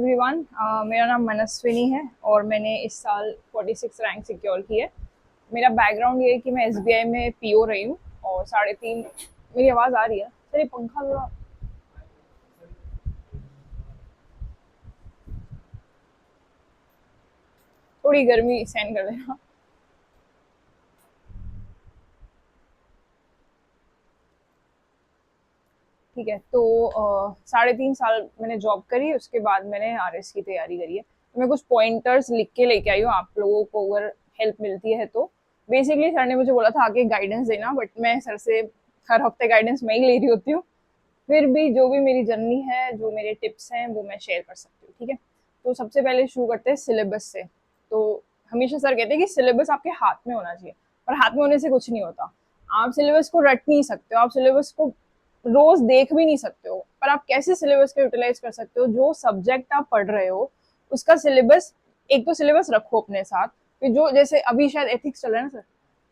Everyone, मेरा नाम मनस्विनी है और मैंने इस साल 46 रैंक सिक्योर की है। मेरा बैकग्राउंड ये है कि मैं एसबीआई में पीओ रही हूँ और 3.5। मेरी आवाज़ आ रही है? सर ये पंखा थोड़ा, थोड़ी गर्मी सहन कर देना। ठीक है, तो 3.5 साल मैंने जॉब करी, उसके बाद मैंने आरएस की तैयारी करी है। तो मैं कुछ पॉइंटर्स लिख के लेके आई हूँ, आप लोगों को अगर हेल्प मिलती है तो। बेसिकली सर ने मुझे बोला था आगे गाइडेंस देना, बट मैं सर से हर हफ्ते गाइडेंस मैं ही ले रही होती हूँ। फिर भी जो भी मेरी जर्नी है, जो मेरे टिप्स हैं, वो मैं शेयर कर सकती हूँ। ठीक है, तो सबसे पहले शुरू करते हैं सिलेबस से। तो हमेशा सर कहते हैं कि सिलेबस आपके हाथ में होना चाहिए, पर हाथ में होने से कुछ नहीं होता। आप सिलेबस को रट नहीं सकते हो, आप सिलेबस को रोज देख भी नहीं सकते हो, पर आप कैसे सिलेबस को यूटिलाइज कर सकते हो? जो सब्जेक्ट आप पढ़ रहे हो उसका सिलेबस, एक तो सिलेबस रखो अपने साथ। फिर जो, जैसे अभी शायद एथिक्स चल रहा है ना सर,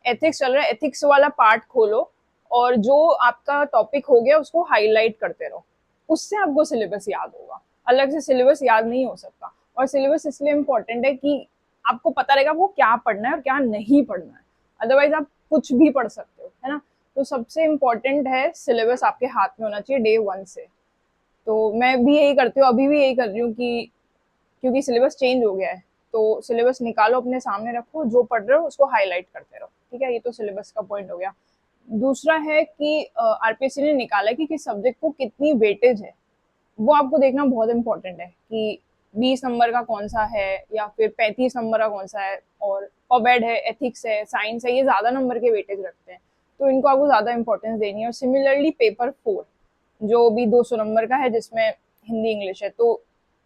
एथिक्स चल रहा है, एथिक्स वाला पार्ट खोलो और जो आपका टॉपिक हो गया उसको हाईलाइट करते रहो। उससे आपको सिलेबस याद होगा, अलग से सिलेबस याद नहीं हो सकता। और सिलेबस इसलिए इम्पोर्टेंट है कि आपको पता रहेगा आपको क्या पढ़ना है और क्या नहीं पढ़ना है। अदरवाइज आप कुछ भी पढ़ सकते हो, है ना। तो सबसे इम्पोर्टेंट है सिलेबस आपके हाथ में होना चाहिए डे 1 से। तो मैं भी यही करती हूँ, अभी भी यही कर रही हूँ कि क्योंकि सिलेबस चेंज हो गया है, तो सिलेबस निकालो, अपने सामने रखो, जो पढ़ रहे हो उसको हाईलाइट करते रहो। ठीक है, ये तो सिलेबस का पॉइंट हो गया। दूसरा है कि आरपीएससी ने निकाला है कि किस सब्जेक्ट को कितनी वेटेज है। वो आपको देखना बहुत इंपॉर्टेंट है कि 20 नंबर का कौन सा है या फिर 35 नंबर का कौन सा है। और पॉबेड है, एथिक्स है, साइंस है, ये ज्यादा नंबर के वेटेज रखते हैं, तो इनको आपको ज्यादा इंपॉर्टेंस देनी है। और सिमिलरली पेपर 4 जो भी 200 नंबर का है, जिसमें हिंदी इंग्लिश है, तो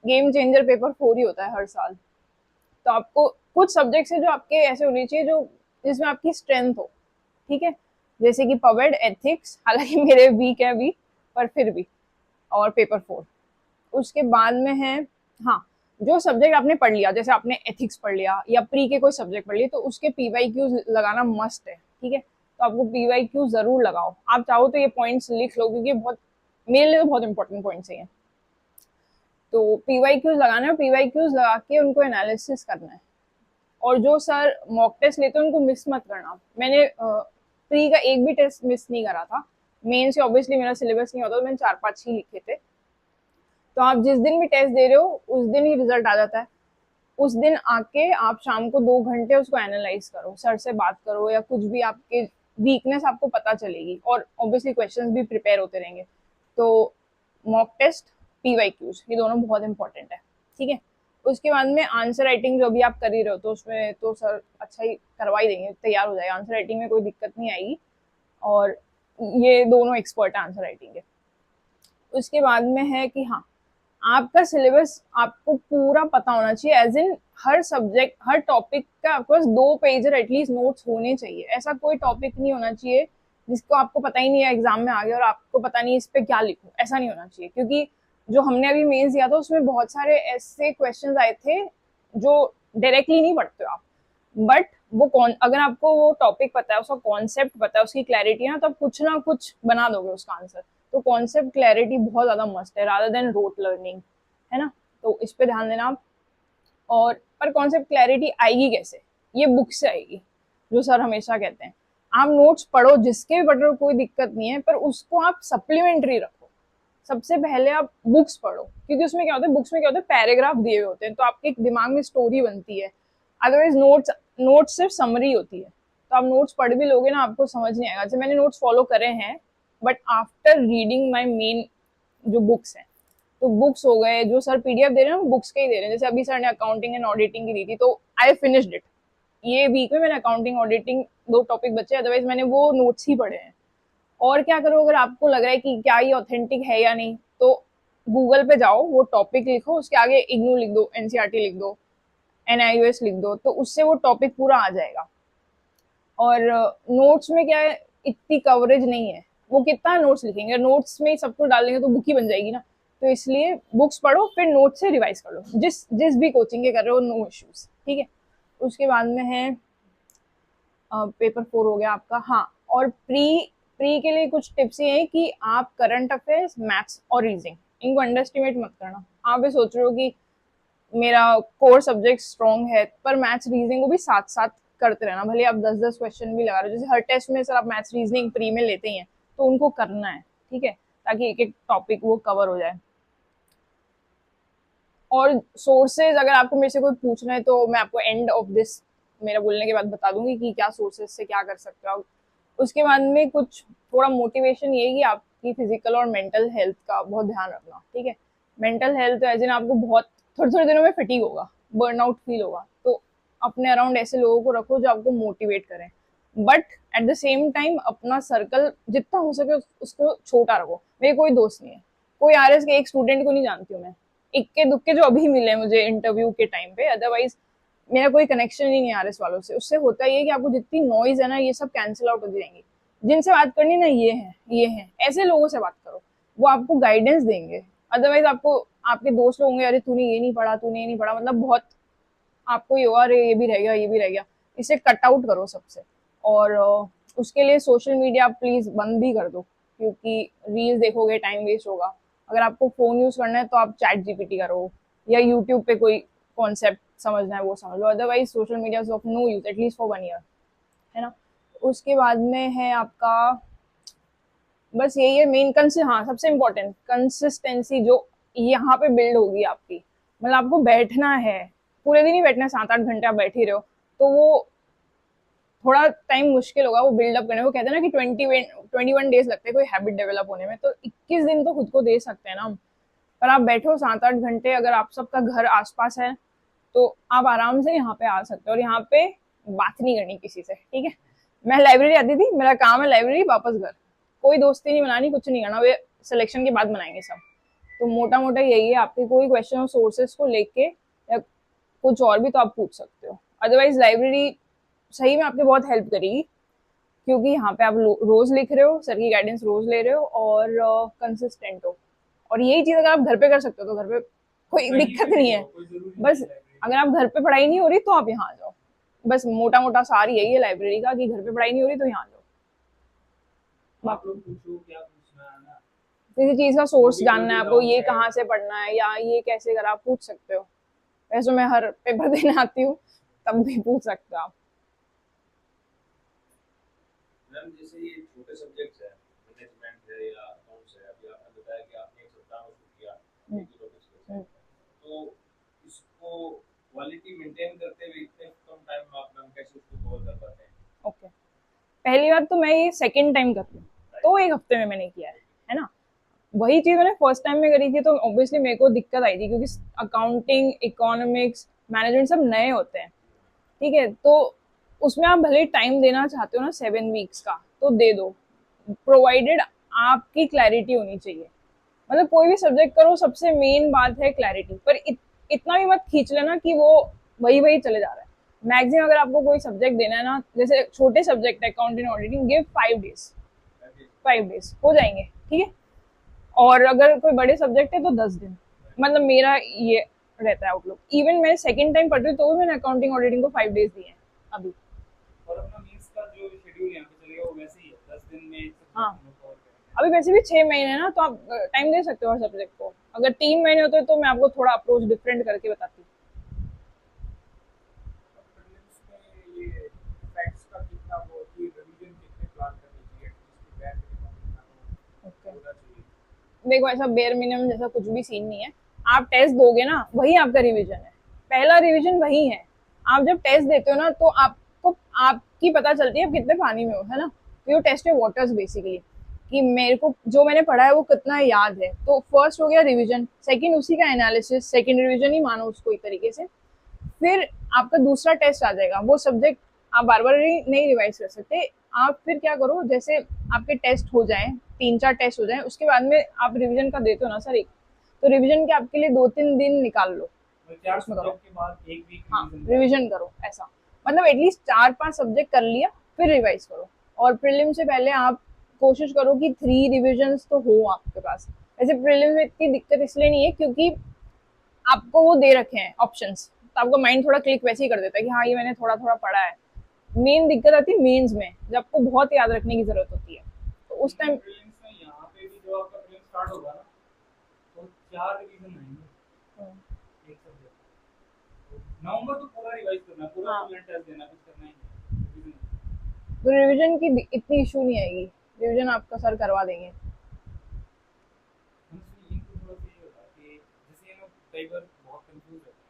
गेम चेंजर पेपर 4 ही होता है हर साल। तो आपको कुछ सब्जेक्ट्स है जो आपके ऐसे होने चाहिए जो जिसमें आपकी स्ट्रेंथ हो। ठीक है, जैसे कि पवेड, एथिक्स, हालांकि मेरे वीक है अभी, पर फिर भी। और पेपर 4, उसके बाद में है, हाँ, जो सब्जेक्ट आपने पढ़ लिया, जैसे आपने एथिक्स पढ़ लिया या प्री के कोई सब्जेक्ट पढ़ लिए, तो उसके पीवाईक्यूज लगाना मस्ट है। ठीक है, तो आपको पीवाईक्यू जरूर लगाओ। आप चाहो तो ये पॉइंट्स लिख लो, क्योंकि बहुत, मेरे लिए तो बहुत इंपॉर्टेंट पॉइंट्स है ये। तो पीवाईक्यूज लगाना है, पीवाईक्यूज लगा के उनको एनालिसिस करना है। और जो सर मॉक टेस्ट लेते हैं उनको मिस मत करना। मैंने प्री का एक भी टेस्ट मिस नहीं करा था। मेन से ऑब्वियसली मेरा सिलेबस नहीं होता, तो मैंने 4-5 ही लिखे थे। तो आप जिस दिन भी टेस्ट दे रहे हो उस दिन ही रिजल्ट आ जाता है। उस दिन आके आप शाम को 2 घंटे उसको एनालाइज करो, सर से बात करो, या कुछ भी आपके वीकनेस आपको पता चलेगी, और ऑब्वियसली क्वेश्चंस भी प्रिपेयर होते रहेंगे। तो मॉक टेस्ट, पीवाईक्यूज, ये दोनों बहुत इंपॉर्टेंट है। ठीक है, उसके बाद में आंसर राइटिंग जो भी आप कर ही रहे हो, तो उसमें तो सर अच्छा ही करवा ही देंगे, तैयार हो जाएगा, आंसर राइटिंग में कोई दिक्कत नहीं आएगी। और ये दोनों एक्सपर्ट है आंसर राइटिंग के। उसके बाद में है कि हाँ, आपका सिलेबस आपको पूरा पता होना चाहिए, एज इन हर सब्जेक्ट, हर टॉपिक का आपके पास 2 पेज एटलीस्ट नोट्स होने चाहिए। ऐसा कोई टॉपिक नहीं होना चाहिए जिसको आपको पता ही नहीं है, एग्जाम में आ गया और आपको पता नहीं इस पे क्या लिखूं, ऐसा नहीं होना चाहिए। क्योंकि जो हमने अभी मेंस दिया था उसमें बहुत सारे ऐसे क्वेश्चंस आए थे जो डायरेक्टली नहीं पढ़ते हो आप, बट वो कौन, अगर आपको वो टॉपिक पता है, उसका कॉन्सेप्ट पता है, उसकी क्लैरिटी है, तो आप कुछ ना कुछ बना दोगे उसका आंसर। तो कॉन्सेप्ट क्लैरिटी बहुत ज्यादा मस्ट है, रादर देन रोट लर्निंग, है ना। तो इस पे ध्यान देना आप। और पर कॉन्सेप्ट क्लैरिटी आएगी कैसे? ये बुक से आएगी, जो सर हमेशा कहते हैं। आप नोट्स पढ़ो, जिसके भी पढ़ रहे हो कोई दिक्कत नहीं है, पर उसको आप सप्लीमेंट्री रखो। सबसे पहले आप बुक्स पढ़ो, क्योंकि उसमें क्या होता है, बुक्स में क्या होता है, पैराग्राफ दिए हुए होते हैं, तो आपके दिमाग में स्टोरी बनती है। अदरवाइज नोट्स, नोट्स सिर्फ समरी होती है। तो आप नोट्स पढ़ भी लोगे ना, आपको समझ नहीं आएगा। जैसे मैंने नोट्स फॉलो करे हैं, but after reading my main जो बुक्स हैं, तो बुक्स हो गए, जो सर पीडीएफ दे रहे हैं बुक्स के ही दे रहे हैं। जैसे अभी सर ने अकाउंटिंग एंड ऑडिटिंग की दी थी, तो आई फिनिश्ड इट। ये वीक में मैंने अकाउंटिंग ऑडिटिंग 2 टॉपिक बचे, अदरवाइज मैंने वो नोट्स ही पढ़े हैं। और क्या करो, अगर आपको लग रहा है कि क्या ये ऑथेंटिक है या नहीं, तो गूगल पे जाओ, वो टॉपिक लिखो, उसके आगे इग्नू लिख दो, एनसीईआरटी लिख दो, एनआईओएस लिख दो, तो उससे वो टॉपिक पूरा आ जाएगा। और नोट्स में क्या है, इतनी कवरेज नहीं है, वो कितना नोट्स लिखेंगे, नोट्स में सब कुछ डालेंगे तो बुक ही बन जाएगी ना। तो इसलिए बुक्स पढ़ो, फिर नोट से रिवाइज कर लो, जिस जिस भी कोचिंग के कर रहे हो, नो इश्यूज। ठीक है, उसके बाद में है पेपर 4 हो गया आपका। हाँ, और प्री प्री के लिए कुछ टिप्स ये हैं कि आप करंट अफेयर्स, मैथ्स और रीजनिंग, इनको अंडर एस्टिमेट मत करना। आप भी सोच रहे हो कि मेरा कोर सब्जेक्ट स्ट्रॉन्ग है, पर मैथ्स रीजनिंग को भी साथ साथ करते रहना। भले आप 10-10 क्वेश्चन भी लगा रहे हो, जैसे हर टेस्ट में सर आप मैथ्स रीजनिंग प्री में लेते ही हैं, तो उनको करना है, ठीक है, ताकि एक एक टॉपिक वो कवर हो जाए। और सोर्सेज अगर आपको मेरे से कोई पूछना है तो मैं आपको एंड ऑफ दिस मेरा बोलने के बाद बता दूंगी कि क्या सोर्सेज से क्या कर सकते हो आप। उसके बाद में कुछ थोड़ा मोटिवेशन ये है कि आपकी फिजिकल और मेंटल हेल्थ का बहुत ध्यान रखना, ठीक है। मेंटल हेल्थ एज इन आपको बहुत थोड़े थोड़े दिनों में फटीग होगा, बर्नआउट फील होगा, तो अपने अराउंड ऐसे लोगों को रखो जो आपको मोटिवेट करें, but at the same time अपना सर्कल जितना हो सके उसको छोटा रखो। मेरे कोई दोस्त नहीं है, कोई आरएस के एक स्टूडेंट को नहीं जानती हूँ मैं, इक्के दुक्के जो अभी मिले मुझे इंटरव्यू के टाइम पे, अदरवाइज मेरा कोई कनेक्शन ही नहीं आ रहा इस वालों से। उससे होता ही है कि आपको जितनी नॉइज है ना ये सब कैंसिल आउट हो जाएंगी। जिनसे बात करनी ना ये है ऐसे लोगों से बात करो, वो आपको गाइडेंस देंगे। अदरवाइज आपको आपके दोस्त लोग होंगे, अरे तूने ये नहीं पढ़ा, तूने ये नहीं पढ़ा, मतलब बहुत आपको ये हुआ, अरे ये भी रह गया, ये भी रह गया। इसे कट आउट करो सबसे। और उसके लिए सोशल मीडिया प्लीज बंद भी कर दो, क्योंकि रील्स देखोगे टाइम वेस्ट होगा। अगर आपको फोन यूज करना है तो आप चैट जीपीटी करो, या यूट्यूब पे कोई कॉन्सेप्ट समझना है वो समझ लो, otherwise social media of no use at least for 1 year, है ना। उसके बाद में है आपका, बस यही है मेन हाँ सबसे इम्पोर्टेंट कंसिस्टेंसी, जो यहाँ पे बिल्ड होगी आपकी। मतलब आपको बैठना है, पूरे दिन ही बैठना है, 7-8 घंटे आप बैठ ही रहे हो, तो वो थोड़ा टाइम मुश्किल होगा वो बिल्डअप करने। वो कहते हैं ना कि 21 डेज लगते हैं कोई हैबिट डेवलप होने में, तो 21 दिन तो खुद को दे सकते हैं ना हम। पर आप बैठो 7-8 घंटे, अगर आप सबका घर आसपास है तो आप आराम से यहाँ पे आ सकते हो। और यहाँ पे बात नहीं करनी किसी से, ठीक है। मैं लाइब्रेरी आती थी, मेरा काम है लाइब्रेरी, वापस घर, कोई दोस्ती नहीं बनानी, कुछ नहीं करना, वे सिलेक्शन के बाद बनाएंगे सब। तो मोटा मोटा यही है, आपके कोई क्वेश्चन हो सोर्सेस को लेके या कुछ और भी तो आप पूछ सकते हो। अदरवाइज लाइब्रेरी सही में आपकी बहुत हेल्प करेगी, क्योंकि यहाँ पे आप रोज लिख रहे हो, सर की गाइडेंस रोज ले रहे हो, और कंसिस्टेंट हो। और यही चीज अगर आप घर पे कर सकते हो तो घर पे कोई दिक्कत नहीं है। बस अगर आप घर पे पढ़ाई नहीं हो रही तो आप यहाँ आ जाओ। बस मोटा मोटा सार यही है लाइब्रेरी का, कि घर पे पढ़ाई नहीं हो रही तो यहाँ आ जाओ। किसी चीज का सोर्स जानना है आपको, ये कहाँ से पढ़ना है या ये कैसे करा, आप पूछ सकते हो। वैसे मैं हर पेपर देने आती हूँ, तब भी पूछ सकते हो आप। मैम जैसे ये छोटे सब्जेक्ट्स है, मैनेजमेंट है या अकाउंट्स है, अभी आपने बताया कि आपने एक सप्ताह में शुरू किया हम्म, एक दो टॉपिक्स के हम्म, साथ, तो इसको क्वालिटी मेंटेन करते हुए इतने कम टाइम में आप मैम कैसे उसको कवर कर पाते हैं? ओके। पहली बात तो मैं ये सेकंड टाइम कर रही हूँ, तो 1 हफ्ते में मैंने किया है ना। वही चीज मैंने फर्स्ट टाइम में करी थी तो ऑब्वियसली मेरे को दिक्कत आई थी, क्योंकि अकाउंटिंग, इकोनॉमिक्स, मैनेजमेंट सब नए होते हैं, ठीक है। तो उसमें आप भले टाइम देना चाहते हो ना 7 वीक्स का, तो दे दो, प्रोवाइडेड आपकी क्लैरिटी होनी चाहिए। मतलब कोई भी सब्जेक्ट करो, सबसे मेन बात है क्लैरिटी। पर इतना भी मत खींच लेना कि वो वही वही चले जा रहा है। मैक्सिमम अगर आपको कोई सब्जेक्ट देना है ना, जैसे छोटे सब्जेक्ट है accounting auditing, give 5 days, 5 days हो जाएंगे, ठीक है। और अगर कोई बड़े सब्जेक्ट है तो 10 दिन। मतलब मेरा ये रहता है आउटलुक। इवन मैं सेकंड टाइम पढ़ रही हूँ तो भी मैंने अकाउंटिंग ऑडिटिंग को 5 डेज दिए हैं अभी। और अपना मींस का जो शेड्यूल यहाँ पे चलेगा वो वैसे ही है, 10 दिन में एक हाँ, सब्जेक्ट हम कवर करेंगे। अभी वैसे भी 6 महीने है ना, तो आप टाइम दे सकते हो हर सब्जेक्ट को। अगर 3 महीने होते तो मैं आपको थोड़ा अप्रोच डिफरेंट करके बताती। अब प्रीलिम्स में ये फैक्ट्स का कितना वो की रिवीजन कितने प्लान करनी चाहिए, एटलीस्ट बैक मिनिमम कितना ओके, तो होना चाहिए? देखो ऐसा बेयर मिनिमम जैसा कुछ भी सीन नहीं है। आप टेस्ट दोगे ना, वही आपका रिवीजन है, पहला रिवीजन वही है। आप जब टेस्ट देते हो ना तो आपको आपकी पता चलती है आप कितने पानी में हो, है ना। तो टेस्ट है वाटर्स बेसिकली, कि मेरे को जो मैंने पढ़ा है वो कितना याद है। तो फर्स्ट हो गया रिवीजन, सेकंड उसी का एनालिसिस, सेकंड रिवीजन ही मानो उसको एक तरीके से। फिर आपका दूसरा टेस्ट आ जाएगा, वो सब्जेक्ट आप बार बार नहीं रिवाइज कर सकते। आप फिर क्या करो, जैसे आपके टेस्ट हो जाए, 3-4 टेस्ट हो जाए, उसके बाद में आप रिवीजन का देते हो ना सर एक, तो रिवीजन के आपके लिए 2-3 दिन निकाल लो, चार उसमें करो। सब्जेक्ट के बाद एक वीक हाँ, रिवीजन रिवीजन करो ऐसा। मतलब एटलीस्ट 4-5 सब्जेक्ट कर लिया, फिर रिवाइज करो। और प्रीलिम से पहले आप कोशिश करो कि 3 रिविजन तो हो आपके पास। वैसे प्रीलिम में इतनी दिक्कत इसलिए नहीं है क्योंकि आपको वो दे रखे हैं ऑप्शंस, तो आपका माइंड थोड़ा क्लिक वैसे ही कर देता है कि हाँ ये मैंने थोड़ा थोड़ा पढ़ा है। मेन दिक्कत आती है मेंस में, जब आपको बहुत याद रखने की जरूरत होती है, तो उस टाइम। प्रीलिम्स में यहाँ पे भी जो आपका प्रीलिम्स स्टार्ट होगा ना, तो 4 रिवीजन आएंगे एक सब्जेक्ट। नवंबर तो पूरा रिवाइज करना है, पूरा हाँ, फुल एंड टेस्ट देना है, कुछ करना ही नहीं है रिवीजन। तो रिवीजन की इतनी इशू नहीं आएगी, रिवीजन आपका सर करवा देंगे। honestly, इनको थोड़ा सा ये होता है कि जैसे ये लोग कई बार बहुत कंफ्यूज रहते हैं।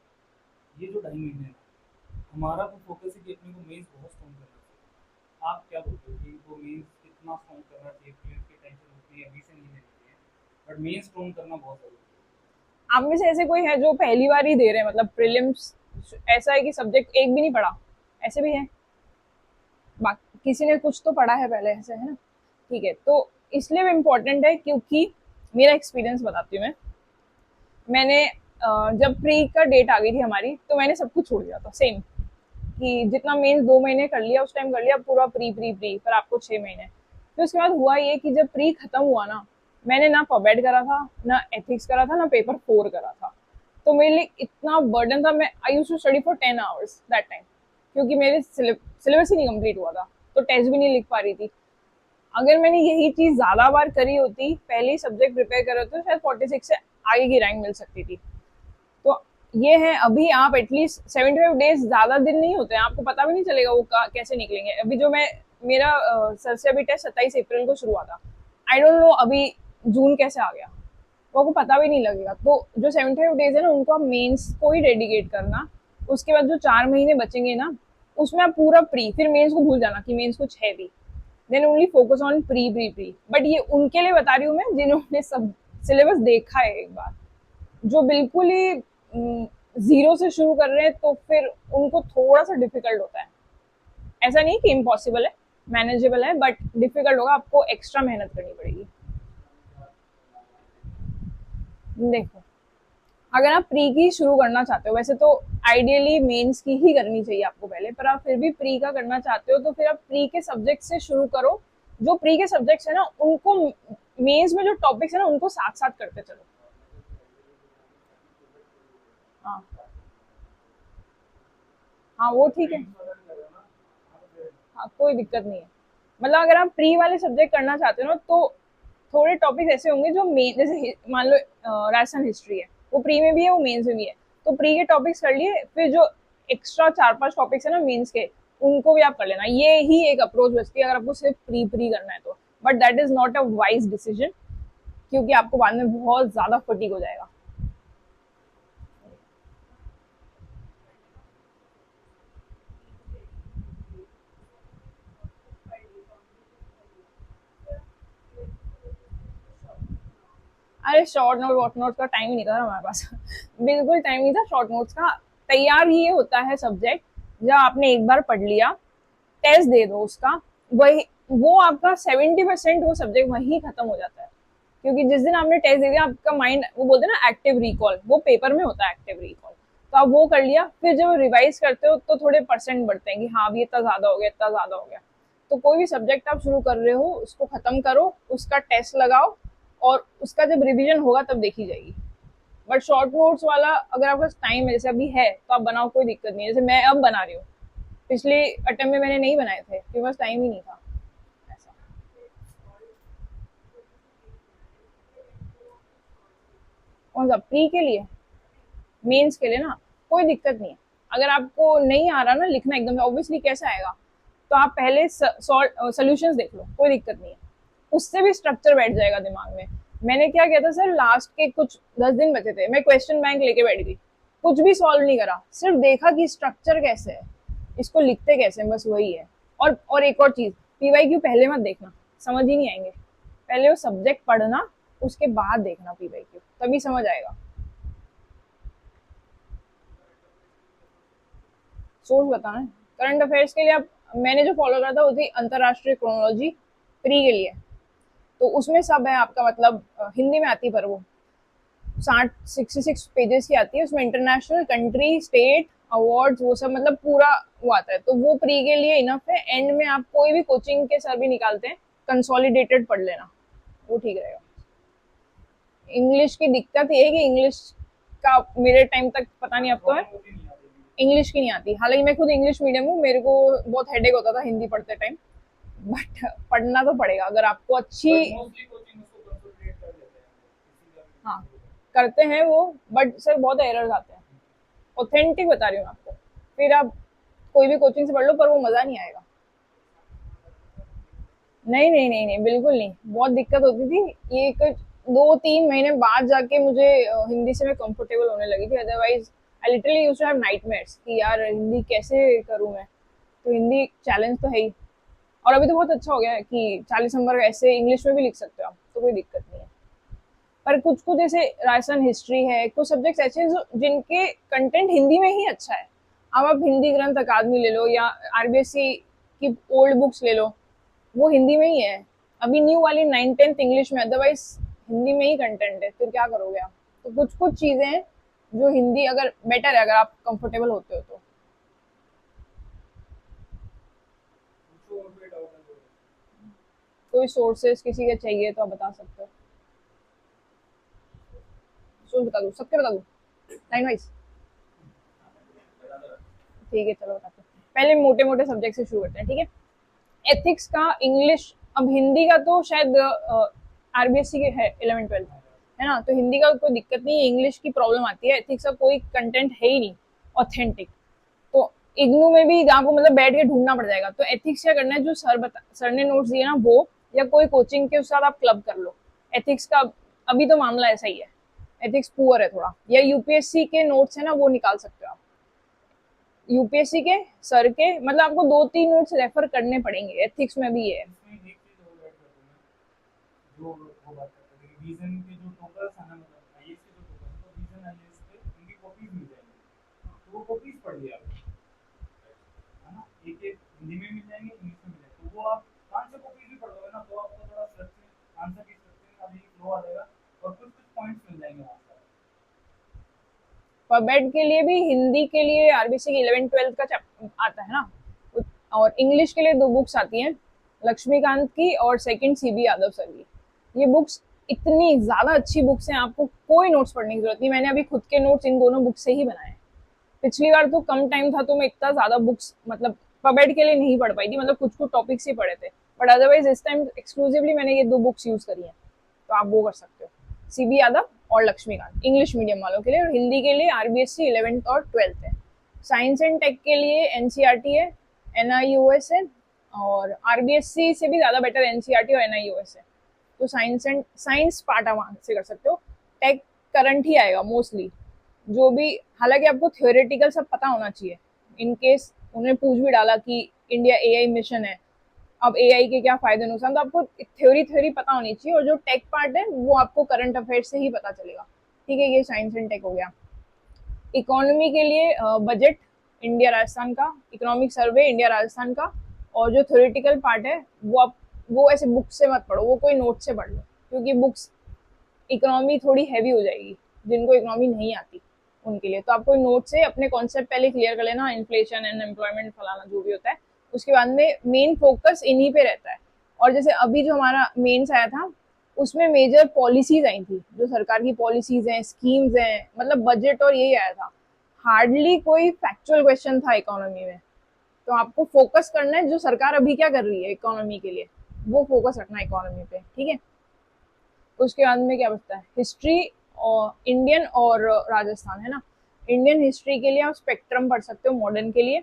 ये जो 2.5 महीने हैं, हमारा तो फोकस है कि अपने को मेंस बहुत स्ट्रॉन्ग करना चाहिए। आप क्या बोलते हो कि इनको मेंस कितना स्ट्रॉन्ग करना चाहिए? प्रीलिम्स की टेंशन उतनी अभी से नहीं लेनी चाहिए, बट मेंस स्ट्रॉन्ग करना बहुत जरूरी है। आप में से ऐसे कोई है जो पहली बार ही दे रहे हैं, मतलब प्रीलिम्स ऐसा है कि सब्जेक्ट एक भी नहीं पढ़ा, ऐसे भी है? बाकी किसी ने कुछ तो पढ़ा है पहले, ऐसे है ना? ठीक है, तो इसलिए इम्पोर्टेंट है क्योंकि मेरा एक्सपीरियंस बताती हूँ मैं। मैंने जब प्री का डेट आ गई थी हमारी, तो मैंने सब कुछ छोड़ दिया था सेम, कि जितना मेन 2 महीने कर लिया उस टाइम कर लिया पूरा, प्री प्री प्री, पर आपको 6 महीने। फिर उसके बाद हुआ ये कि जब प्री खत्म हुआ ना, मैंने ना पबेड करा था, ना एथिक्स करा था, ना पेपर 4 करा था। तो मेरे लिए इतना बर्डन था, मैं I use to study for 10 hours that time, क्योंकि मेरे सिलेबस ही नहीं कंप्लीट हुआ था, तो टेस्ट भी नहीं लिख पा रही थी। अगर मैंने यही चीज ज्यादा बार करी होती, पहले ही सब्जेक्ट प्रिपेयर करे होते, तो शायद 46 से आगे की रैंक मिल सकती थी। तो ये है, अभी आप एटलीस्ट 75 डेज, ज्यादा दिन नहीं होते हैं, आपको पता भी नहीं चलेगा वो कैसे निकलेंगे। अभी जो मैं, मेरा सर से अभी टेस्ट 27 अप्रैल को शुरू हुआ था, आई डोंट नो अभी जून कैसे आ गया, वो आपको पता भी नहीं लगेगा। तो जो 75 डेज है ना, उनको आप मेंस को ही डेडिकेट करना। उसके बाद जो 4 महीने बचेंगे ना, उसमें आप पूरा प्री, फिर मेंस को भूल जाना कि मेंस कुछ है भी, then only focus on pre pre pre. But ये उनके लिए बता रही हूँ मैं जिन्होंने सब सिलेबस देखा है एक बार। जो बिल्कुल ही जीरो से शुरू कर रहे हैं, तो फिर उनको थोड़ा सा डिफिकल्ट होता है। ऐसा नहीं कि इम्पॉसिबल है, मैनेजेबल है, बट डिफिकल्ट होगा, आपको एक्स्ट्रा मेहनत करनी पड़ेगी। देखो, अगर आप प्री की शुरू करना चाहते हो, वैसे तो आइडियली मेंस की ही करनी चाहिए आपको पहले, पर आप फिर भी प्री का करना चाहते हो, तो फिर आप प्री के सब्जेक्ट से शुरू करो। जो प्री के सब्जेक्ट्स है ना, उनको मेंस में जो टॉपिक्स है ना, उनको साथ साथ करते चलो। हाँ, हाँ, वो ठीक है। मेंस वाला नहीं कर रहा ना आप? हाँ, कोई दिक्कत नहीं है। मतलब अगर आप प्री वाले सब्जेक्ट करना चाहते हो ना, तो थोड़े टॉपिक्स ऐसे होंगे जो मेन, जैसे मान लो राजस्थान हिस्ट्री है, वो प्री में भी है, वो मेंस में भी है। तो प्री के टॉपिक्स कर लिए, फिर जो एक्स्ट्रा 4-5 टॉपिक्स है ना मेंस के, उनको भी आप कर लेना। ये ही एक अप्रोच बचती है अगर आपको सिर्फ प्री प्री करना है तो। But that is not a wise decision, क्योंकि आपको बाद में बहुत ज्यादा फटीग हो जाएगा। अरे शॉर्ट नोट वॉट नोट का टाइम ही नहीं था हमारे पास बिल्कुल टाइम नहीं था शॉर्ट नोट्स का। तैयार ही ये होता है सब्जेक्ट, जब आपने एक बार पढ़ लिया, टेस्ट दे दो उसका, वही, वो आपका 70% वो सब्जेक्ट वहीं खत्म हो जाता है। क्योंकि जिस दिन आपने टेस्ट दे दिया, आपका माइंड, वो बोलते हैं ना एक्टिव रिकॉल, वो पेपर में होता है एक्टिव रिकॉल। तो आप वो कर लिया, फिर जब रिवाइज करते हो तो थोड़े परसेंट बढ़ते हैं कि हाँ अभी इतना ज्यादा हो गया, इतना ज्यादा हो गया। तो कोई भी सब्जेक्ट आप शुरू कर रहे हो, उसको खत्म करो, उसका टेस्ट लगाओ, और उसका जब रिवीजन होगा तब देखी जाएगी। बट शॉर्ट नोट्स वाला अगर आपके पास टाइम है, जैसे अभी है, तो आप बनाओ, कोई दिक्कत नहीं है। जैसे मैं अब बना रही हूँ, पिछले अटेम्प्ट में मैंने नहीं बनाए थे क्योंकि बस टाइम ही नहीं था। ऐसा। कौन सा प्री के लिए? मेंस के लिए ना, कोई दिक्कत नहीं है। अगर आपको नहीं आ रहा ना लिखना एकदम से, ऑब्वियसली कैसे आएगा, तो आप पहले सोल्यूशंस देख लो, कोई दिक्कत नहीं है। उससे भी स्ट्रक्चर बैठ जाएगा दिमाग में। मैंने क्या किया था सर, लास्ट के कुछ 10 दिन बचे थे, मैं क्वेश्चन बैंक लेके बैठ गई, कुछ भी सॉल्व नहीं करा, सिर्फ देखा कि स्ट्रक्चर कैसे है, इसको लिखते कैसे हैं, बस वही है। और एक और चीज, पीवाईक्यू पहले मत देखना, समझ ही नहीं आएंगे। पहले वो सब्जेक्ट पढ़ना, उसके बाद देखना पीवाईक्यू, तभी समझ आएगा। सोर्स बताना है। करंट अफेयर्स के लिए आप, मैंने जो फॉलो करा था वो थी अंतरराष्ट्रीय क्रोनोलॉजी, प्री के लिए। तो उसमें सब है आपका, मतलब हिंदी में आती है, पर वो 66 पेजेस की आती है, उसमें इंटरनेशनल, कंट्री, स्टेट, अवार्ड्स, वो सब, मतलब पूरा वो आता है। तो वो प्री के लिए इनफ है। एंड में आप कोई भी कोचिंग के सर भी निकालते हैं, कंसोलिडेटेड पढ़ लेना, वो ठीक रहेगा। इंग्लिश की दिक्कत ये है कि इंग्लिश का मेरे टाइम तक, पता नहीं अब तो है, प्रॉब्लम होती नहीं आती है। इंग्लिश की नहीं आती। हालांकि मैं खुद इंग्लिश मीडियम हूँ, मेरे को बहुत हेडेक होता था हिंदी पढ़ते टाइम। बट पढ़ना तो पड़ेगा अगर आपको अच्छी। बट मोस्टली कोचिंग उसको कंसंट्रेट कर देते हैं, वो किसी का भी हाँ, रीजन हो। करते हैं वो, बट सर बहुत एरर्स आते हैं। ऑथेंटिक बता रही हूँ आपको। फिर आप कोई भी कोचिंग से पढ़ लो पर वो मजा नहीं आएगा। नहीं नहीं नहीं नहीं, बिल्कुल नहीं, बहुत दिक्कत होती थी। ये कुछ 2-3 महीने बाद जाके मुझे हिंदी से मैं कंफर्टेबल होने लगी थी। Otherwise I literally used to have nightmares कि यार हिंदी कैसे करूँ मैं। तो हिंदी चैलेंज तो है ही। और अभी तो बहुत अच्छा हो गया है कि 40 नंबर का ऐसे इंग्लिश में भी लिख सकते हो आप, तो कोई दिक्कत नहीं है। पर कुछ कुछ जैसे राजस्थान हिस्ट्री है, कुछ सब्जेक्ट्स ऐसे हैं जो जिनके कंटेंट हिंदी में ही अच्छा है। अब आप हिंदी ग्रंथ अकादमी ले लो या आरबीएससी की ओल्ड बुक्स ले लो, वो हिंदी में ही है। अभी न्यू वाली 9th-10th इंग्लिश में, अदरवाइज हिंदी में ही कंटेंट है। फिर क्या करोगे आप? तो कुछ कुछ चीजें हैं जो हिंदी अगर बेटर है, अगर आप कंफर्टेबल होते हो तो। कुछ और कोई डाउट है तो कोई सोर्सेस किसी के चाहिए तो आप बता सकते हो। सोर्स बता दो, सबके बता दो, लाइन वाइज। ठीक है, चलो बताते हैं। पहले मोटे मोटे सब्जेक्ट से शुरू करते हैं, ठीक है। एथिक्स का इंग्लिश, अब हिंदी का तो शायद आरबीएससी के है 11th-12th, है ना, तो हिंदी का कोई दिक्कत नहीं है। इंग्लिश की प्रॉब्लम आती है, एथिक्स का कोई कंटेंट है ही नहीं ऑथेंटिक। तो इग्नू में भी आपको मतलब बैठ के ढूंढना पड़ जाएगा। तो एथिक्स क्या करना है, जो सर ने नोट्स दिए ना वो, या कोई कोचिंग के साथ आप क्लब कर लो। एथिक्स का अभी तो मामला ऐसा ही है, एथिक्स पुअर है थोड़ा। या यूपीएससी के नोट्स है ना, वो निकाल सकते हो आप। यूपीएससी के सर के मतलब आपको 2-3 नोट्स रेफर करने पड़ेंगे, एथिक्स में भी है। इसमें एक चीज और ऐड कर दूं मैं, जो वो बात करते थे कि रीजन के जो टोटल्स है ना, मतलब आईएएस के जो टोटल तो रीजन आईएएस पे उनकी कॉपीज मिल जाएंगी, तो वो कॉपीज पढ़ लिया आपने, है ना, एक एक हिंदी में मिल जाएंगे, इंग्लिश में मिल जाएंगे, तो वो आप 500 कॉपीज भी पढ़ लोगे ना, तो आपको थोड़ा स्ट्रक्चर आंसर की स्ट्रक्चर अभी फ्लो आ जाएगा, और कुछ कुछ पॉइंट्स मिल जाएंगे वहाँ से। पबेड के लिए भी, हिंदी के लिए आरबीसी की 11th-12th का आता है ना। और इंग्लिश के लिए 2 बुक्स आती हैं, लक्ष्मीकांत की और सेकंड सीबी यादव सर की। ये बुक्स इतनी ज्यादा अच्छी बुक्स हैं, आपको कोई नोट्स पढ़ने की जरूरत नहीं। मैंने अभी खुद के नोट्स इन दोनों बुक से ही बनाए हैं। पिछली बार तो कम टाइम था तो मैं इतना ज्यादा बुक्स मतलब पबेड के लिए नहीं पढ़ पाई थी, मतलब कुछ कुछ टॉपिक्स ही पढ़े थे। बट अदरवाइज इस टाइम एक्सक्लूसिवली मैंने ये 2 बुक्स यूज करी हैं, तो आप वो कर सकते हो। सीबी यादव और लक्ष्मीकांत इंग्लिश मीडियम वालों के लिए, और हिंदी के लिए आरबीएससी 11th और 12th है। साइंस एंड टेक के लिए एनसीईआरटी है, एनआईओएस है, और आरबीएससी से भी ज्यादा बेटर एनसीईआरटी और एनआईओएस है। तो साइंस पार्ट आप वहां से कर सकते हो। टेक करंट ही आएगा मोस्टली, जो भी। हालांकि आपको थ्योरेटिकल सब पता होना चाहिए, इन केस उन्हें पूछ भी डाला कि इंडिया एआई मिशन है, अब एआई के क्या फायदे नुकसान, तो आपको थ्योरी थ्योरी पता होनी चाहिए। और जो टेक पार्ट है वो आपको करंट अफेयर से ही पता चलेगा। ठीक है, ये साइंस एंड टेक हो गया। इकोनॉमी के लिए बजट इंडिया राजस्थान का, इकोनॉमिक सर्वे इंडिया राजस्थान का। और जो थ्योरेटिकल पार्ट है वो आप, वो ऐसे बुक से मत पढ़ो, वो कोई नोट से पढ़ लो, क्योंकि बुक्स इकोनॉमी थोड़ी हैवी हो जाएगी जिनको इकोनॉमी नहीं आती उनके लिए। तो आप कोई नोट से अपने कॉन्सेप्ट पहले क्लियर कर लेना, इन्फ्लेशन एंड एम्प्लॉयमेंट फलाना जो भी होता है। उसके बाद में मेन फोकस इन्हीं पे रहता है। और जैसे अभी जो हमारा मेंस आया था, उसमें मेजर पॉलिसीज आई थी, जो सरकार की पॉलिसीज हैं, स्कीम्स हैं, मतलब बजट और यही आया था। हार्डली कोई फैक्चुअल क्वेश्चन था इकोनॉमी में। तो आपको फोकस करना है जो सरकार अभी क्या कर रही है इकोनॉमी के लिए, वो फोकस रखना है इकोनॉमी पे, ठीक है। उसके बाद में क्या बचता है, हिस्ट्री और इंडियन और राजस्थान, है ना। इंडियन हिस्ट्री के लिए आप स्पेक्ट्रम पढ़ सकते हो, मॉडर्न के लिए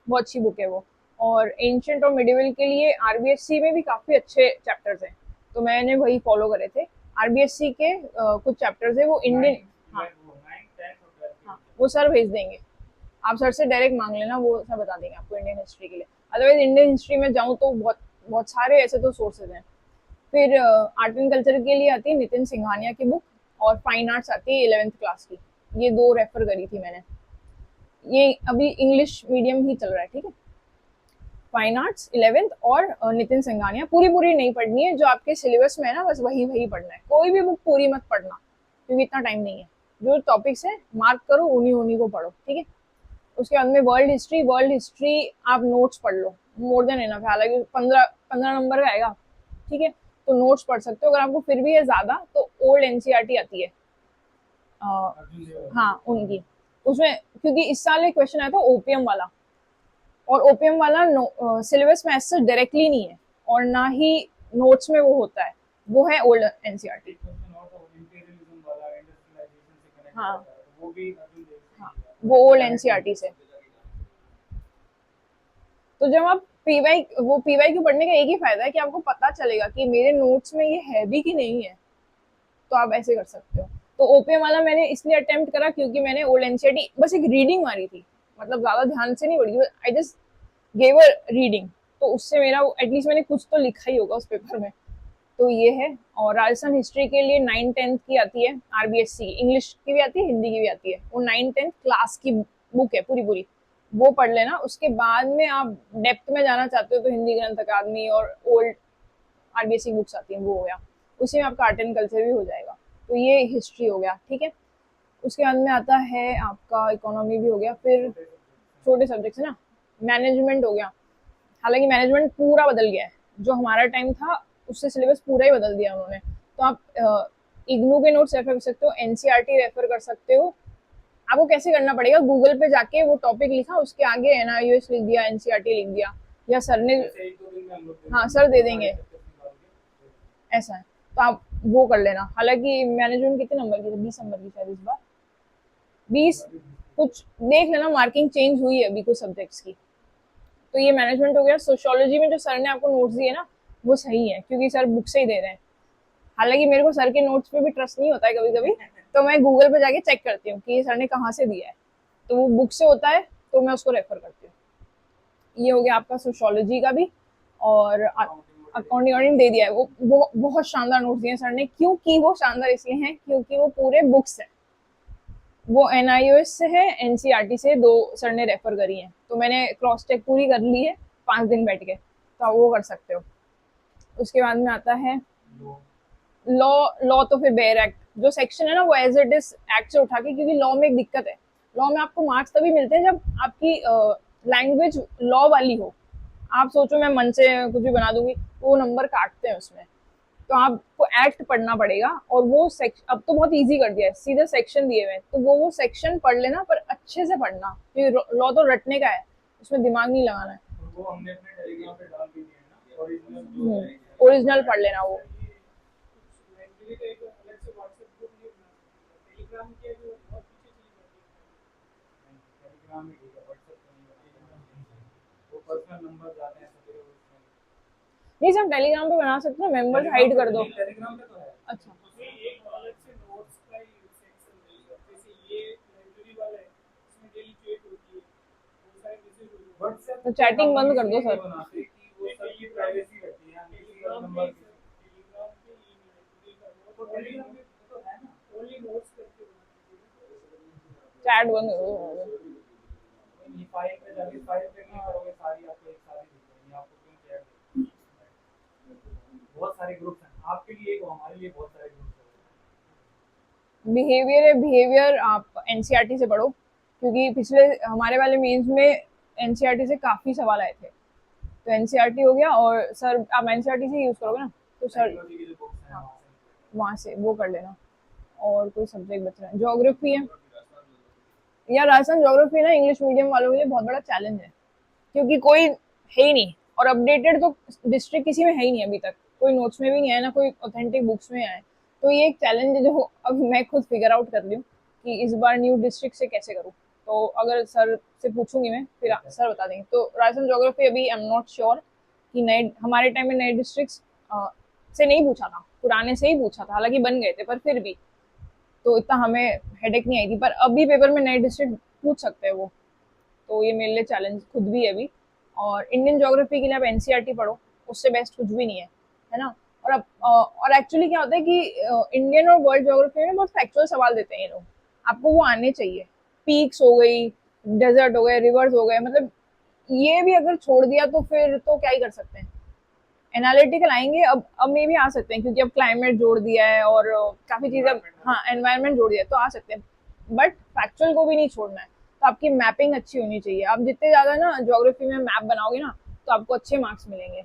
बहुत अच्छी बुक है वो। और एंशियंट और मिडिवल के लिए आरबीएससी में भी काफी अच्छे चैप्टर्स हैं, तो मैंने वही फॉलो करे थे। आरबीएससी के कुछ चैप्टर्स है वो इंडियन। हाँ हाँ, वो सर भेज देंगे, आप सर से डायरेक्ट मांग लेना, वो सर बता देंगे आपको इंडियन हिस्ट्री के लिए। अदरवाइज इंडियन हिस्ट्री में जाऊँ तो बहुत बहुत सारे ऐसे तो सोर्सेज हैं। फिर आर्ट एंड कल्चर के लिए आती है नितिन सिंघानिया की बुक, और फाइन आर्ट्स आती है 11th क्लास की। ये 2 रेफर करी थी मैंने। ये अभी इंग्लिश मीडियम ही चल रहा है, ठीक है। फाइन आर्ट्स 11th और नितिन सिंघानिया, पूरी पूरी नहीं पढ़नी है, जो आपके सिलेबस में है ना बस वही वही पढ़ना है। कोई भी बुक पूरी मत पढ़ना, क्योंकि इतना टाइम नहीं है। जो टॉपिक्स है मार्क करो, उन्हीं उन्हीं को पढ़ो, ठीक है। उसके बाद में वर्ल्ड हिस्ट्री आप नोट्स पढ़ लो, मोर देन इनफ है। हालांकि 15 15 नंबर का आएगा, ठीक है। तो नोट्स पढ़ सकते हो। अगर आपको फिर भी है ज्यादा तो ओल्ड एनसीईआरटी आती है, हाँ उनकी। उसमें क्योंकि इस साल एक क्वेश्चन आया था ओपीएम वाला, और ओपीएम वाला सिलेबस में ऐसा डायरेक्टली नहीं है, और ना ही नोट्स में वो होता है, वो है ओल्ड एनसीईआरटी। एक क्वेश्चन और था, इंपीरियलिज्म वाला इंडस्ट्रियलाइजेशन से कनेक्ट हाँ करता है, तो वो भी अर्जुन देव से हाँ, ही है। वो ओल्ड एनसीईआरटी से। तो जब आप पीवाईक्यू पढ़ने का एक ही फायदा है कि आपको पता चलेगा कि मेरे नोट्स में ये है भी कि नहीं है, तो आप ऐसे कर सकते हो। तो ओपीएम वाला मैंने इसलिए अटेम्प्ट करा क्योंकि मैंने ओल्ड एनसीईआरटी बस एक रीडिंग मारी थी, मतलब ज्यादा ध्यान से नहीं पढ़ी, I just gave a reading, तो उससे मेरा एटलीस्ट मैंने कुछ तो लिखा ही होगा उस पेपर में। तो ये है। और राजस्थान हिस्ट्री के लिए 9th-10th की आती है आरबीएससी, इंग्लिश की भी आती है, हिंदी की भी आती है, वो 9th-10th क्लास की बुक है पूरी पूरी, वो पढ़ लेना। उसके बाद में आप डेप्थ में जाना चाहते हो तो हिंदी ग्रंथ अकादमी और ओल्ड आरबीएससी बुक्स आती हैं, वो हो गया, उसी में आपका आर्ट एंड कल्चर भी हो जाएगा। तो ये हिस्ट्री हो गया, ठीक है। उसके बाद में आता है आपका इकोनॉमी भी हो गया, फिर छोटे सब्जेक्ट्स है ना, मैनेजमेंट हो गया। हालांकि मैनेजमेंट पूरा बदल गया है, जो हमारा टाइम था उससे सिलेबस पूरा ही बदल दिया उन्होंने। तो आप इग्नू के नोट्स रेफर कर सकते हो, एनसीईआरटी रेफर कर सकते हो। आपको कैसे करना पड़ेगा, गूगल पे जाके वो टॉपिक लिखा, उसके आगे एनआईयूएस लिख दिया, एनसीईआरटी लिख दिया, या सर ने, हाँ सर दे देंगे, ऐसा है। तो आप वो कर लेना। हालांकि मैनेजमेंट कितने नंबर की थी, 20 नंबर की शायद इस बार, 20 कुछ, देख लेना मार्किंग चेंज हुई है अभी कुछ सब्जेक्ट्स की। तो ये मैनेजमेंट हो गया। सोशियोलॉजी में जो सर ने आपको नोट्स दिए ना, वो सही है क्योंकि सर बुक से ही दे रहे हैं। हालांकि मेरे को सर के नोट्स पे भी ट्रस्ट नहीं होता है कभी कभी, तो मैं गूगल पे जाके चेक करती हूँ कि ये सर ने कहाँ से दिया है, तो वो बुक से होता है तो मैं उसको रेफर करती हूँ। ये हो गया आपका सोशियोलॉजी का भी। और अकाउंटिंग दे दिया है, वो बहुत शानदार नोट्स दिए सर ने। क्योंकि वो शानदार इसलिए हैं क्योंकि वो पूरे बुक्स है, वो एनआईओएस से है, एनसीईआरटी से दो सर ने रेफर करी है, तो मैंने क्रॉस चेक पूरी कर ली है 5 दिन बैठ के, तो आप वो कर सकते हो। उसके बाद में आता है लॉ। लॉ तो फिर बेयर एक्ट जो सेक्शन है ना, वो एज इट इज एक्ट से उठा के, क्योंकि लॉ में एक दिक्कत है, लॉ में आपको मार्क्स तभी मिलते हैं जब आपकी लैंग्वेज लॉ वाली हो। आप सोचो मैं मन से कुछ भी बना दूंगी, वो नंबर काटते हैं उसमें। तो आपको एक्ट पढ़ना पड़ेगा, और वो अब तो बहुत इजी कर दिया है, सीधे सेक्शन दिए हुए हैं, तो वो सेक्शन पढ़ लेना, पर अच्छे से पढ़ना, क्योंकि लॉ तो रटने का है, उसमें दिमाग नहीं लगाना है। वो हमने अपने टेलीग्राम पे डाल दी है ना, ओरिजिनल जो है ओरिजिनल पढ़ लेना वो। लाइब्रेरी का एक अलग से व्हाट्सएप ग्रुप नहीं बना सकते, टेलीग्राम के जो बहुत पीछे चली जाती है। टेलीग्राम में ठीक है, व्हाट्सएप पे नहीं बनाना, वो पर्सनल नंबर जाते हैं सबके उसमें। नहीं सब टेलीग्राम पे बना सकते हो, मेंबर्स हाइड कर दो। टेलीग्राम पे तो है। अच्छा, उसमें एक अलग से नोट्स का ही सेक्शन मिलेगा, जैसे ये लाइब्रेरी वाला है, इसमें डेली चेक होती है, वो सारे मैसेज होते हैं। व्हाट्सएप तो चैटिंग बंद कर दो सर। बनाते कि वो सबकी प्राइवेसी रहती है, किसी का नंबर टेलीग्राम पे लाइब्रेरी का तो टेलीग्राम पे तो है ना, ओनली नोट्स करके बनाते चैट बंद कर दो। हैं। फाइल पे जाके फाइल पे क्लिक करोगे, सारी आपको एक सारी दिख जाएंगी, आपको क्यों चैट, बहुत सारे ग्रुप्स हैं आपके लिए, एक हमारे लिए बहुत सारे ग्रुप्स हैं। बिहेवियर है, बिहेवियर आप एनसीईआरटी से पढ़ो, क्योंकि पिछले हमारे वाले मेंस में एनसीईआरटी से काफी सवाल आए थे। तो एनसीईआरटी हो गया, और सर आप एनसीईआरटी से यूज करोगे ना, तो सर टेक्नोलॉजी की जो बुक्स हैं हाँ वहाँ वहाँ से वो कर लेना। और कोई सब्जेक्ट बच रहा है, ज्योग्राफी है। या राजस्थान ज्योग्राफी ना इंग्लिश मीडियम वालों के लिए बहुत बड़ा चैलेंज है, क्योंकि कोई है ही नहीं, और अपडेटेड तो डिस्ट्रिक्ट किसी में है ही नहीं अभी तक, कोई नोट्स में भी नहीं है ना, कोई ऑथेंटिक बुक्स में है। तो ये एक चैलेंज है जो अब मैं खुद फिगर आउट कर रही हूँ कि इस बार न्यू डिस्ट्रिक्ट से कैसे करूँ। तो अगर सर से पूछूंगी मैं, फिर सर बता देंगे। तो राजस्थान ज्योग्राफी अभी आई एम नॉट श्योर कि नए, हमारे टाइम में नए डिस्ट्रिक्ट से नहीं पूछा था, पुराने से ही पूछा था, हालांकि बन गए थे, पर फिर भी तो इतना हमें हेडेक नहीं आई थी। पर अभी पेपर में नए डिस्ट्रिक्ट पूछ सकते हैं वो, तो ये मेरे लिए चैलेंज खुद भी है अभी। और इंडियन ज्योग्राफी के लिए आप एनसीईआरटी पढ़ो, उससे बेस्ट कुछ भी नहीं है ना। और अब और एक्चुअली क्या होता है कि इंडियन और वर्ल्ड ज्योग्राफी में बहुत फैक्चुअल सवाल देते हैं ये लोग, आपको वो आने चाहिए। पीक्स हो गई, डेजर्ट हो गए, रिवर्स हो गए, मतलब ये भी अगर छोड़ दिया तो फिर तो क्या ही कर सकते हैं। एनालिटिकल आएंगे, अब मे भी आ सकते हैं, क्योंकि अब क्लाइमेट जोड़ दिया है और काफी चीजें, हाँ एनवायरनमेंट जोड़ दिया है, तो आ सकते हैं। बट फैक्चुअल को भी नहीं छोड़ना है, तो आपकी मैपिंग अच्छी होनी चाहिए। आप जितने ज्यादा ना ज्योग्राफी में मैप बनाओगे ना, तो आपको अच्छे मार्क्स मिलेंगे।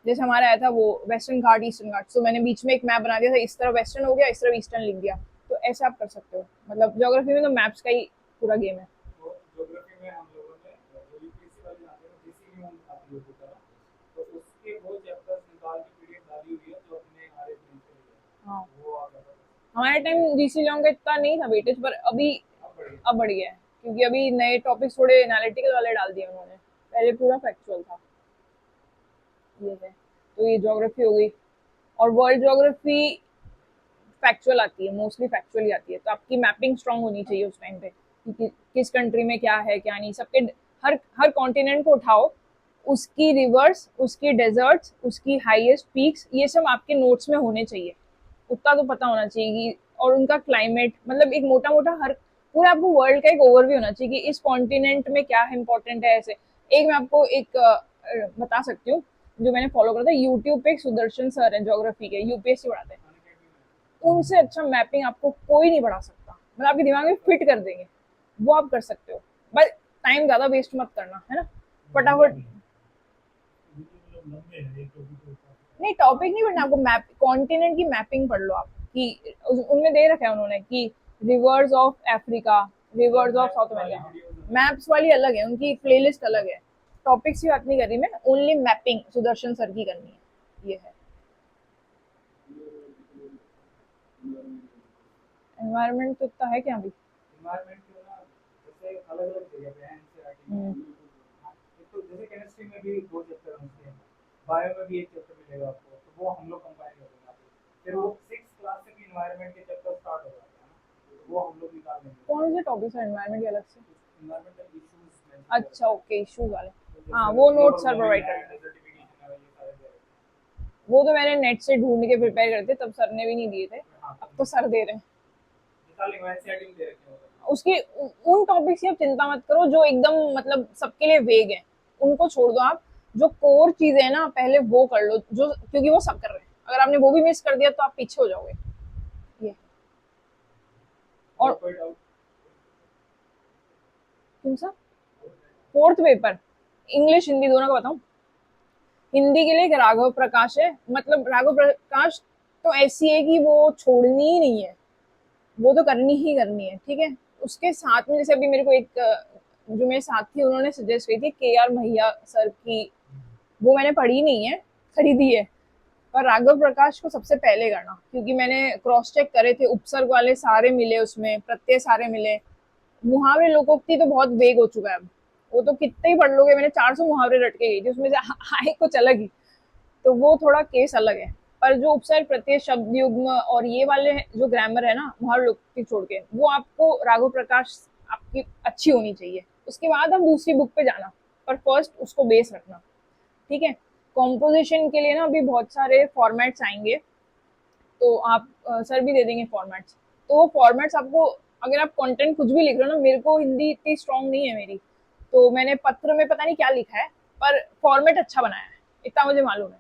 जैसे हमारा आया था वो वेस्टर्न घाट ईस्टर्न घाट, तो मैंने बीच में एक मैप बना दिया था, इस तरफ वेस्टर्न हो गया, इस तरफ ईस्टर्न लिख दिया। तो ऐसे आप कर सकते हो, मतलब ज्योग्राफी में तो मैप्स का ही पूरा गेम है। तो ज्योग्राफी में हम लोगों ने जो यूपीएससी वाले आते हैं जीसी में हम आती होता है, तो उसके वो चैप्टर्स निकाल के पीडीएफ डाली हुई है जो अपने आरएस में से हाँ, वो आप हमारे टाइम जीसी लॉन्ग का इतना नहीं था वेटेज, पर अभी अब बढ़ गया है, क्योंकि अभी नए टॉपिक्स थोड़े एनालिटिकल वाले डाल दिए उन्होंने, पहले पूरा फैक्चुअल था। ये है, तो ये ज्योग्राफी हो गई। और वर्ल्ड ज्योग्राफी फैक्चुअल आती है, मोस्टली फैक्चुअल ही आती है, तो आपकी मैपिंग स्ट्रांग होनी चाहिए उस टाइम पे कि किस कंट्री में क्या है क्या नहीं, सबके हर हर कॉन्टिनेंट को उठाओ, उसकी रिवर्स, उसकी डेजर्ट्स, उसकी हाईएस्ट पीक्स, ये सब आपके नोट्स में होने चाहिए, उतना तो पता होना चाहिए और उनका क्लाइमेट, मतलब एक मोटा मोटा हर पूरा आपको वर्ल्ड का एक ओवरव्यू होना चाहिए कि इस कॉन्टिनेंट में क्या इंपॉर्टेंट है। ऐसे एक मैं आपको एक बता सकती हूँ, जो मैंने फॉलो करा था यूट्यूब पे, एक सुदर्शन सर है ज्योग्राफी के, यूपीएससी पढ़ाते हैं, उनसे अच्छा मैपिंग आपको कोई नहीं पढ़ा सकता, मतलब आपके दिमाग में फिट कर देंगे, वो आप कर सकते हो, बस टाइम ज्यादा वेस्ट मत करना, है ना, फटाफट। नहीं टॉपिक नहीं पढ़ना आपको, मैप कॉन्टिनेंट की मैपिंग पढ़ लो आप, कि उनमें दे रखा है उन्होंने कि reverse of Africa, reverse of south America, maps वाली अलग है, उनकी प्लेलिस्ट अलग है। टॉपिक्स की बात नहीं कर रही मैं, ओनली मैपिंग सुदर्शन सर की करनी है, ये है। एनवायरनमेंट तो इतना है क्या अभी। एनवायरनमेंट जो ना, जैसे अलग अलग जगह पे है एनसीईआरटी में, एक तो जैसे केमिस्ट्री में भी दो चैप्टर होते हैं, बायो में भी एक चैप्टर मिलेगा आपको, तो वो हम लोग कंपाइन कर देंगे आपको। फिर वो 6 क्लास से भी एनवायरनमेंट के चैप्टर स्टार्ट हो जाते हैं ना, तो वो हम लोग निकाल देंगे। कौन से टॉपिक्स है एनवायरनमेंट के अलग से। एनवायरमेंटल इश्यूज मेंशन अच्छा करते ओके, इश्यूज वाले, हैं, हाँ जैसे वो note global sir warming provide है, करते हैं। डेजर्टिफिकेशन है, ये सारे दे रहे वो तो मैंने नेट से ढूंढ के प्रिपेयर करते, तब सर ने भी नहीं दिए थे, हैं। हाँ, अब तो सर दे रहे हैं। साल एनसीईआरटी में दे रखे हैं वो उसकी उन टॉपिक्स की आप चिंता मत करो जो एकदम मतलब सबके लिए वेग है, उनको छोड़ दो आप, जो कोर चीजें है ना पहले वो कर लो, जो क्योंकि वो सब कर रहे हैं, अगर आपने वो भी मिस कर दिया तो आप पीछे हो जाओगे, ये। और और कोई डाउट। कौन सा फोर्थ पेपर, इंग्लिश हिंदी दोनों का बताऊं। हिंदी के लिए एक राघव प्रकाश है, मतलब राघव प्रकाश तो ऐसी है कि वो छोड़नी ही नहीं है, वो तो करनी ही करनी है, ठीक है। उसके साथ में जैसे अभी मेरे को एक जो मेरे साथ थी उन्होंने सजेस्ट की थी के आर भैया सर की, वो मैंने पढ़ी नहीं है, खरीदी है, पर राघव प्रकाश को सबसे पहले करना, क्योंकि मैंने क्रॉस चेक करे थे, उपसर्ग वाले सारे मिले उसमें, प्रत्यय सारे मिले, मुहावरे लोकोक्ति तो बहुत वेग हो चुका है अब, वो तो कितने ही पढ़ लोगे, मैंने 400 मुहावरे रट के गई थी उसमें से, आए कुछ अलग ही, तो वो थोड़ा केस अलग है। पर जो उपसर्ग प्रत्यय शब्द युग्म और ये वाले जो ग्रामर है ना मुहावरे लोकोक्ति छोड़ के, वो आपको राघव प्रकाश आपकी अच्छी होनी चाहिए, उसके बाद आप दूसरी बुक पे जाना, पर फर्स्ट उसको बेस रखना, ठीक है। कॉम्पोजिशन के लिए ना अभी बहुत सारे फॉर्मेट्स आएंगे, तो आप सर भी दे देंगे फॉर्मेट्स, तो वो फॉर्मेट्स आपको, अगर आप कंटेंट कुछ भी लिख रहे हो ना, मेरे को हिंदी इतनी स्ट्रांग नहीं है मेरी, तो मैंने पत्र में पता नहीं क्या लिखा है, पर फॉर्मेट अच्छा बनाया है, इतना मुझे मालूम है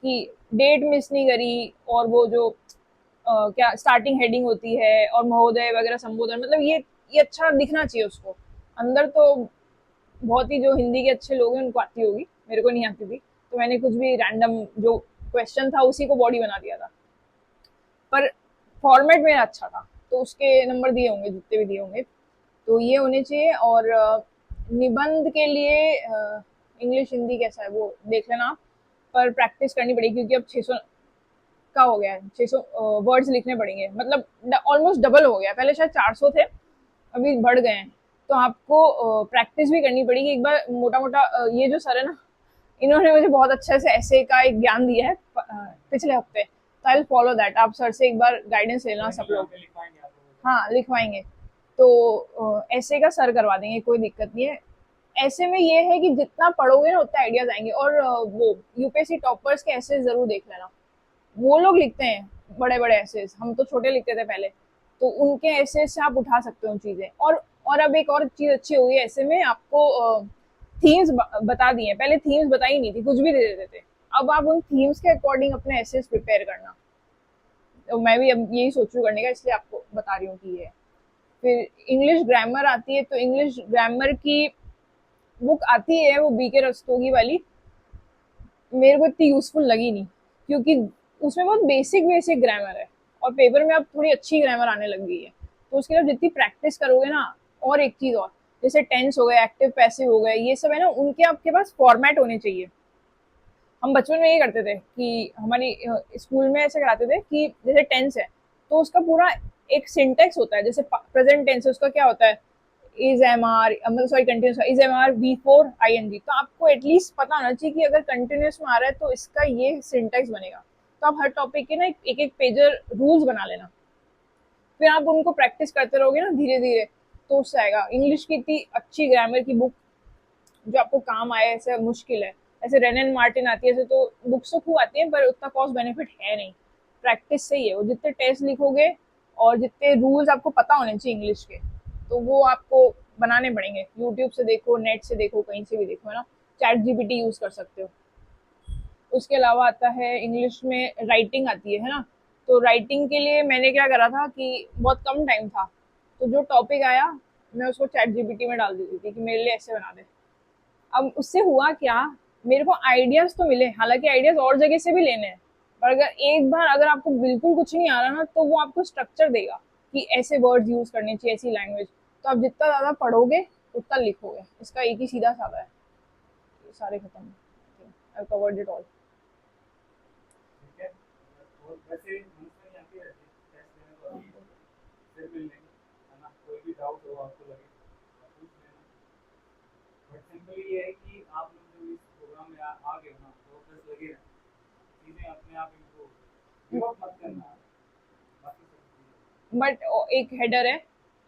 कि डेट मिस नहीं करी, और वो जो क्या स्टार्टिंग हेडिंग होती है और महोदय वगैरह संबोधन, मतलब ये अच्छा दिखना चाहिए उसको अंदर, तो बहुत ही जो हिंदी के अच्छे लोग हैं उनको आती होगी, मेरे को नहीं आती थी, तो मैंने कुछ भी रैंडम जो क्वेश्चन था उसी को बॉडी बना दिया था, पर फॉर्मेट मेरा अच्छा था, तो उसके नंबर दिए होंगे जितने भी दिए होंगे, तो ये होने चाहिए। और निबंध के लिए इंग्लिश हिंदी कैसा है वो देख लेना आप, पर प्रैक्टिस करनी पड़ेगी क्योंकि अब 600 का हो गया है, 600 वर्ड्स लिखने पड़ेंगे, मतलब ऑलमोस्ट डबल हो गया, पहले शायद 400 थे, अभी बढ़ गए हैं, तो आपको प्रैक्टिस भी करनी पड़ेगी एक बार, मोटा मोटा ये जो सर है ना, इन्होंने मुझे बहुत अच्छे से ऐसे का एक ज्ञान दिया है पिछले हफ्ते, तो आई फॉलो दैट, आप सर से एक बार गाइडेंस लेना सब लोग। हाँ लिखवाएंगे, तो ऐसे का सर करवा देंगे, कोई दिक्कत नहीं है। ऐसे में ये है कि जितना पढ़ोगे ना उतना आइडियाज आएंगे, और वो यूपीएससी टॉपर्स के ऐसे जरूर देख लेना, वो लोग लिखते हैं बड़े बड़े ऐसेज, हम तो छोटे लिखते थे पहले, तो उनके ऐसे से आप उठा सकते हो चीजें। और अब एक और चीज अच्छी हो गई ऐसे में, आपको थीम्स बता दिए, पहले थीम्स बताई नहीं थी, कुछ भी दे देते थे, अब आप उन थीम्स के अकॉर्डिंग अपने ऐसेज प्रिपेयर करना, तो मैं भी अब यही सोच रही हूँ करने का, इसलिए आपको बता रही हूँ कि ये। फिर इंग्लिश ग्रामर आती है, तो इंग्लिश ग्रामर की बुक आती है वो बीके रस्तोगी वाली, मेरे को इतनी यूजफुल लगी नहीं, क्योंकि उसमें बहुत बेसिक बेसिक ग्रामर है, और पेपर में अब थोड़ी अच्छी ग्रामर आने लग गई है, तो उसके लिए जितनी प्रैक्टिस करोगे ना। और एक चीज और, जैसे टेंस हो गए, एक्टिव पैसिव हो गए, ये सब है ना, उनके आपके पास फॉर्मेट होने चाहिए। हम बचपन में ये करते थे कि हमारी स्कूल में ऐसे कराते थे कि जैसे टेंस है तो उसका पूरा एक सिंटेक्स होता है, जैसे प्रेजेंट टेंस है उसका क्या होता है, इज एम आर, मतलब sorry continuous, is am are V4 ING, तो आपको एटलीस्ट पता होना चाहिए कि अगर कंटिन्यूस में आ रहा है तो इसका ये सिंटेक्स बनेगा। तो आप हर टॉपिक के ना एक एक पेजर रूल्स बना लेना, फिर आप उनको प्रैक्टिस करते रहोगे ना धीरे धीरे, तो उससे आएगा। इंग्लिश की इतनी अच्छी ग्रामर की बुक जो आपको काम आए ऐसे मुश्किल है। ऐसे रेन एंड मार्टिन आती है, ऐसे तो बुक्स तो खूब आती हैं पर उतना कॉस्ट बेनिफिट है नहीं। प्रैक्टिस से ही है वो, जितने टेस्ट लिखोगे और जितने रूल्स आपको पता होने चाहिए इंग्लिश के, तो वो आपको बनाने पड़ेंगे। यूट्यूब से देखो, नेट से देखो, कहीं से भी देखो, है ना। ChatGPT यूज कर सकते हो। उसके अलावा आता है इंग्लिश में राइटिंग आती है ना। तो राइटिंग के लिए मैंने क्या करा था कि बहुत कम टाइम था, तो जो टॉपिक आया मैं उसको ChatGPT में डाल देती थी कि मेरे लिए ऐसे बना दे। अब उससे हुआ क्या, मेरे को आइडियाज तो मिले, हालांकि आइडियाज और जगह से भी लेने हैं, पर अगर एक बार अगर आपको बिल्कुल कुछ नहीं आ रहा ना, तो वो आपको स्ट्रक्चर देगा कि ऐसे वर्ड्स यूज करने चाहिए, ऐसी लैंग्वेज। तो आप जितना ज्यादा पढ़ोगे उतना लिखोगे, इसका एक ही सीधा साधा है। ये सारे खत्म, आई कवर्ड इट ऑल। ठीक है। और वैसे मनसुनी आती रहती है टेस्ट देने, तो अभी फिर मिल लेंगे, है ना। कोई भी डाउट हो आपको लगे तो पूछ लेना। बट सिंपली ये है कि आप लोग जब इस प्रोग्राम में आ गए हो ना, तो बस लगे रहना, चीज़ें अपने आप इम्प्रूव हो, गिव अप मत करना, बाकी सब चीज़ें। बट एक हेडर है,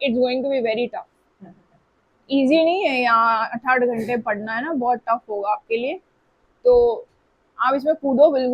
it's going to be very tough. Easy नहीं है, यहाँ 8 8 घंटे पढ़ना है ना, बहुत टफ होगा आपके लिए। तो आप इसमें कूदो बिल्कुल।